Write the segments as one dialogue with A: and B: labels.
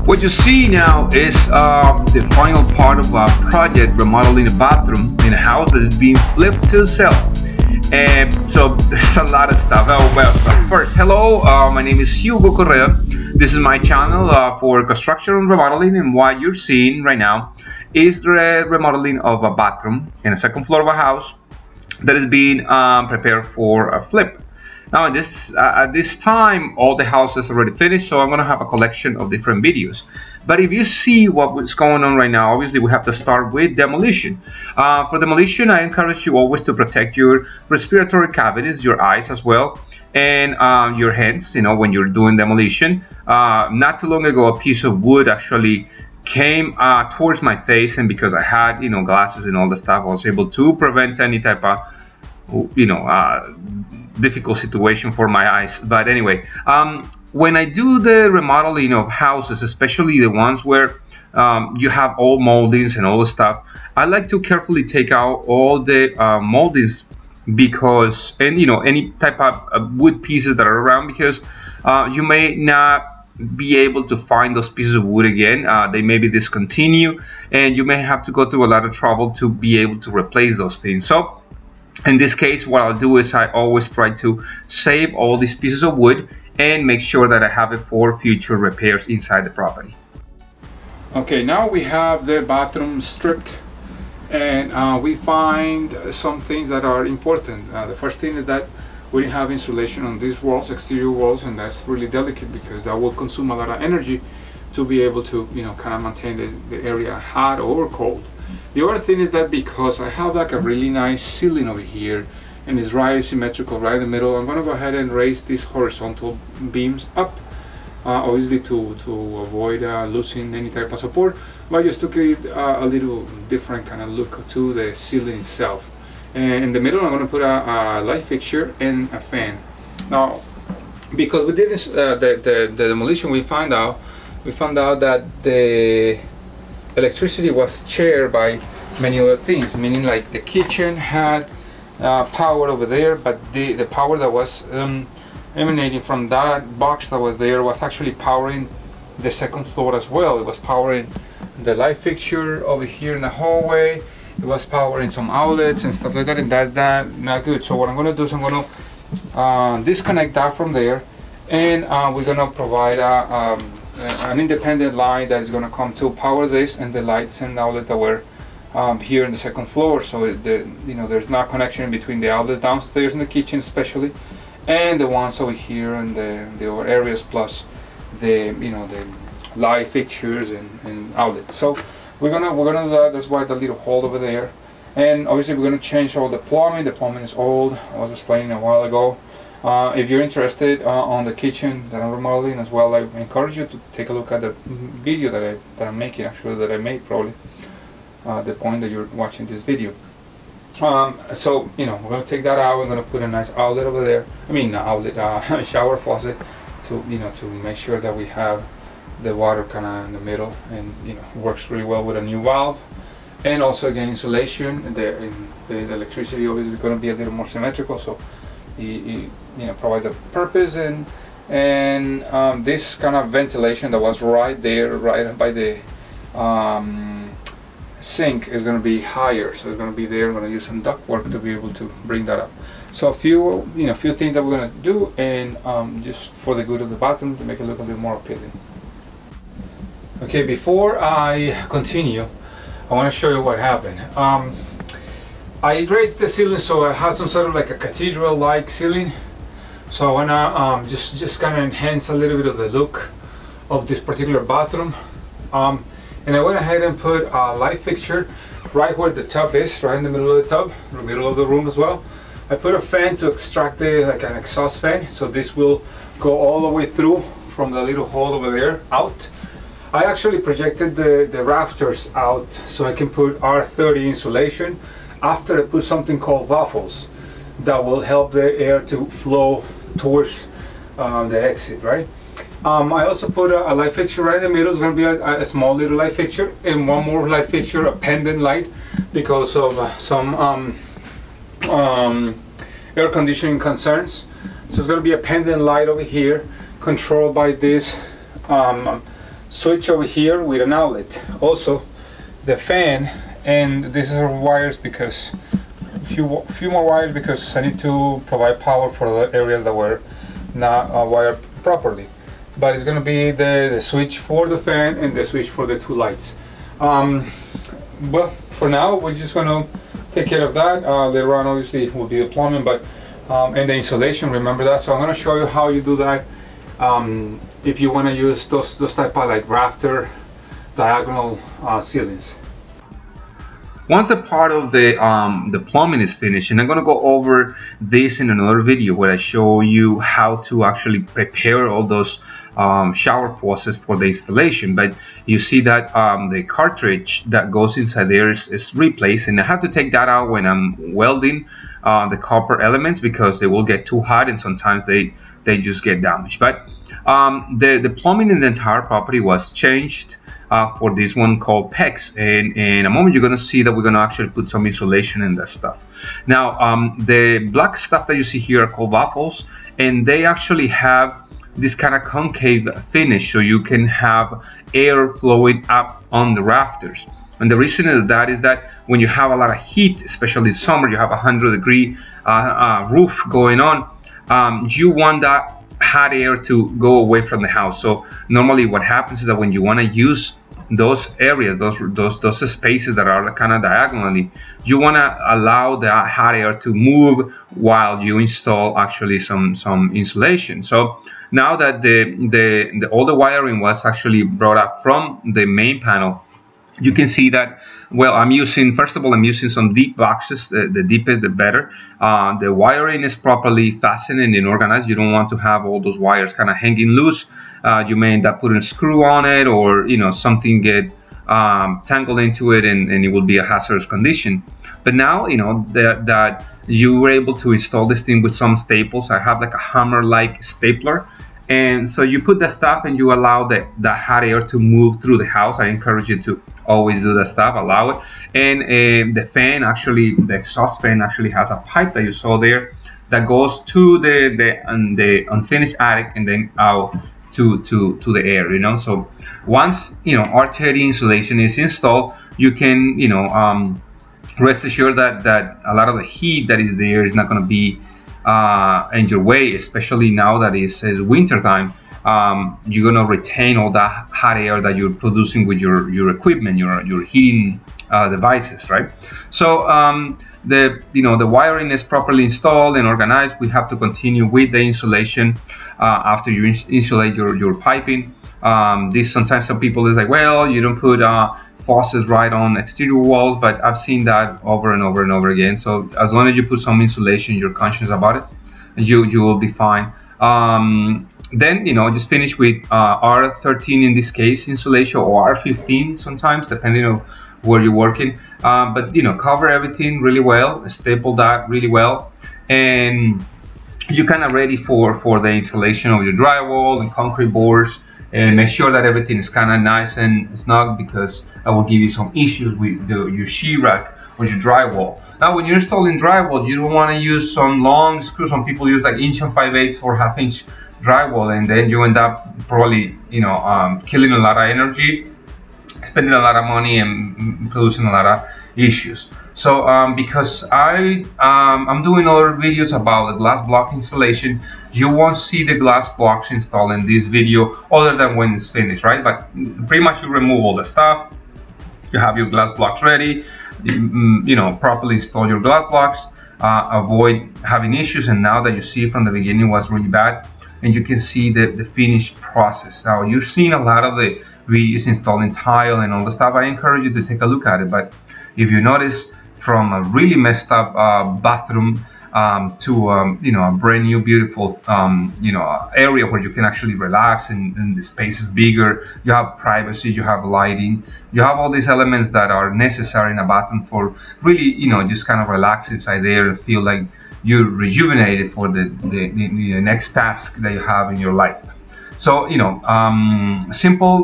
A: What you see now is the final part of a project remodeling a bathroom in a house that is being flipped to sell. And so there's a lot of stuff. Oh, well, first, hello, my name is Hugo Correa. This is my channel for construction and remodeling, and what you're seeing right now is the remodeling of a bathroom in a second floor of a house that is being prepared for a flip. Now at this time, all the houses are already finished, so I'm going to have a collection of different videos. But if you see what's going on right now, obviously we have to start with demolition. For demolition, I encourage you always to protect your respiratory cavities, your eyes as well, and your hands, you know, when you're doing demolition. Not too long ago, a piece of wood actually came towards my face, and because I had, you know, glasses and all the stuff, I was able to prevent any type of, you know, difficult situation for my eyes. But anyway, when I do the remodeling of houses, especially the ones where you have old moldings and all the stuff, I like to carefully take out all the moldings, because, and you know, any type of wood pieces that are around, because you may not be able to find those pieces of wood again. They may be discontinued, and you may have to go through a lot of trouble to be able to replace those things. So in this case, what I'll do is I always try to save all these pieces of wood and make sure that I have it for future repairs inside the property.
B: Okay, now we have the bathroom stripped, and we find some things that are important. The first thing is that we didn't have insulation on these walls, exterior walls, and that's really delicate because that will consume a lot of energy to be able to, you know, kind of maintain the area hot or cold. The other thing is that because I have like a really nice ceiling over here and it's right symmetrical right in the middle, I'm going to go ahead and raise these horizontal beams up, obviously to avoid losing any type of support, but just to give a little different kind of look to the ceiling itself. And in the middle, I'm going to put a light fixture and a fan. Now, because we did this, the demolition, we found out that the electricity was shared by many other things, meaning like the kitchen had power over there, but the power that was emanating from that box that was there was actually powering the second floor as well. It was powering the light fixture over here in the hallway. It was powering some outlets and stuff like that, and that's not good. So what I'm going to do is I'm going to disconnect that from there, and we're going to provide an independent line that is going to come to power this and the lights and outlets that were here in the second floor. So you know, there's no connection between the outlets downstairs in the kitchen especially and the ones over here in the other areas, plus the, you know, the light fixtures and outlets. So we're gonna do that. That's why the little hole over there. And obviously we're gonna change all the plumbing. The plumbing is old. I was explaining a while ago. If you're interested on the kitchen that I'm remodeling as well, I encourage you to take a look at the video that I'm making, actually, that I made probably the point that you're watching this video. So, you know, we're going to take that out. We're going to put a nice outlet over there. I mean, outlet, shower faucet, to, you know, to make sure that we have the water kind of in the middle, and, you know, it works really well with a new valve. And also, again, insulation. The electricity obviously is going to be a little more symmetrical, so it you know, provides a purpose. And this kind of ventilation that was right there, right by the sink, is going to be higher, so it's going to be there. I'm going to use some duct work to be able to bring that up. So a few things that we're going to do, and just for the good of the bathroom, to make it look a little more appealing. Okay, before I continue, I want to show you what happened. I raised the ceiling, so I had some sort of like a cathedral-like ceiling. So I want to just kind of enhance a little bit of the look of this particular bathroom. And I went ahead and put a light fixture right where the tub is, right in the middle of the tub, in the middle of the room as well. I put a fan to extract like an exhaust fan, so this will go all the way through from the little hole over there out. I actually projected the rafters out so I can put R30 insulation after I put something called waffles that will help the air to flow towards the exit, right? I also put a light fixture right in the middle. It's going to be a small little light fixture, and one more light fixture, a pendant light, because of some air conditioning concerns. So it's going to be a pendant light over here, controlled by this switch over here with an outlet. Also, the fan, and this is wires because few more wires because I need to provide power for the areas that were not wired properly. But it's going to be the switch for the fan and the switch for the two lights. Well, for now we're just going to take care of that. Later on obviously will be the plumbing, but and the insulation, remember that. So I'm going to show you how you do that. If you want to use those type of like rafter diagonal ceilings.
A: Once the part of the plumbing is finished, and I'm going to go over this in another video where I show you how to actually prepare all those shower faucets for the installation. But you see that the cartridge that goes inside there is replaced, and I have to take that out when I'm welding the copper elements because they will get too hot and sometimes they just get damaged. But the plumbing in the entire property was changed for this one called PEX, and in a moment you're going to see that we're going to actually put some insulation in that stuff. Now the black stuff that you see here are called baffles, and they actually have this kind of concave finish so you can have air flowing up on the rafters. And the reason of that is that when you have a lot of heat, especially in summer, you have 100-degree roof going on, you want that hot air to go away from the house. So normally what happens is that when you want to use those areas, those spaces that are kind of diagonally, you want to allow the hot air to move while you install actually some insulation. So now that all the wiring was actually brought up from the main panel, you can see that, well, first of all, I'm using some deep boxes. The deepest, the better. The wiring is properly fastened and organized. You don't want to have all those wires kind of hanging loose. You may end up putting a screw on it, or something get tangled into it, and it will be a hazardous condition. But now that you were able to install this thing with some staples. I have like a hammer-like stapler. And so you put the stuff and you allow the hot air to move through the house. I encourage you to always do that stuff, allow it. And the fan, actually, the exhaust fan actually has a pipe that you saw there that goes to the unfinished attic and then out to the air, So once, R30 insulation is installed, you can, rest assured that a lot of the heat that is there is not going to be in your way, especially now that it's winter time. You're gonna retain all that hot air that you're producing with your equipment, your heating devices, right? So the wiring is properly installed and organized. We have to continue with the insulation after you insulate your piping. Sometimes some people is like, well, you don't put faucets right on exterior walls, but I've seen that over and over and over again. So as long as you put some insulation, you're conscious about it, you will be fine. Then just finish with R13 in this case insulation, or R15 sometimes, depending on where you're working. But cover everything really well, staple that really well, and you're kind of ready for the installation of your drywall and concrete boards. And make sure that everything is kind of nice and snug, because that will give you some issues with your sheetrock or your drywall. Now, when you're installing drywall, you don't want to use some long screws. Some people use like 1 5/8 or 1/2 inch drywall, and then you end up probably killing a lot of energy, spending a lot of money, and producing a lot of issues. So because I'm doing other videos about the glass block installation, you won't see the glass blocks installed in this video other than when it's finished, right? But pretty much you remove all the stuff, you have your glass blocks ready, properly install your glass blocks, avoid having issues. And now that you see from the beginning was really bad, and you can see the finished process. Now you've seen a lot of the videos installing tile and all the stuff. I encourage you to take a look at it. But if you notice, from a really messed up bathroom to a brand new beautiful area where you can actually relax, and the space is bigger, you have privacy, you have lighting, you have all these elements that are necessary in a bathroom for really just kind of relax inside there and feel like you're rejuvenated for the next task that you have in your life. So simple,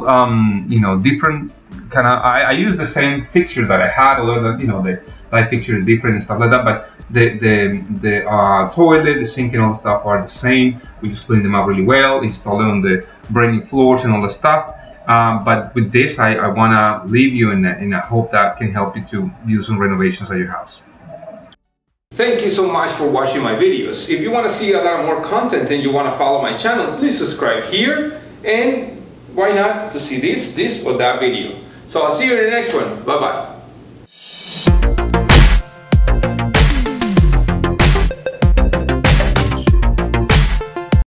A: different kind of, I use the same fixture that I had, although the light fixture is different and stuff like that, but the toilet, the sink and all the stuff are the same. We just clean them up really well, install them on the brand new floors and all the stuff, But with this, I want to leave you in a hope that can help you to do some renovations at your house.
B: Thank you so much for watching my videos. If you want to see a lot more content and you want to follow my channel, please subscribe here, and why not to see this or that video. So I'll see you in the next one. Bye bye.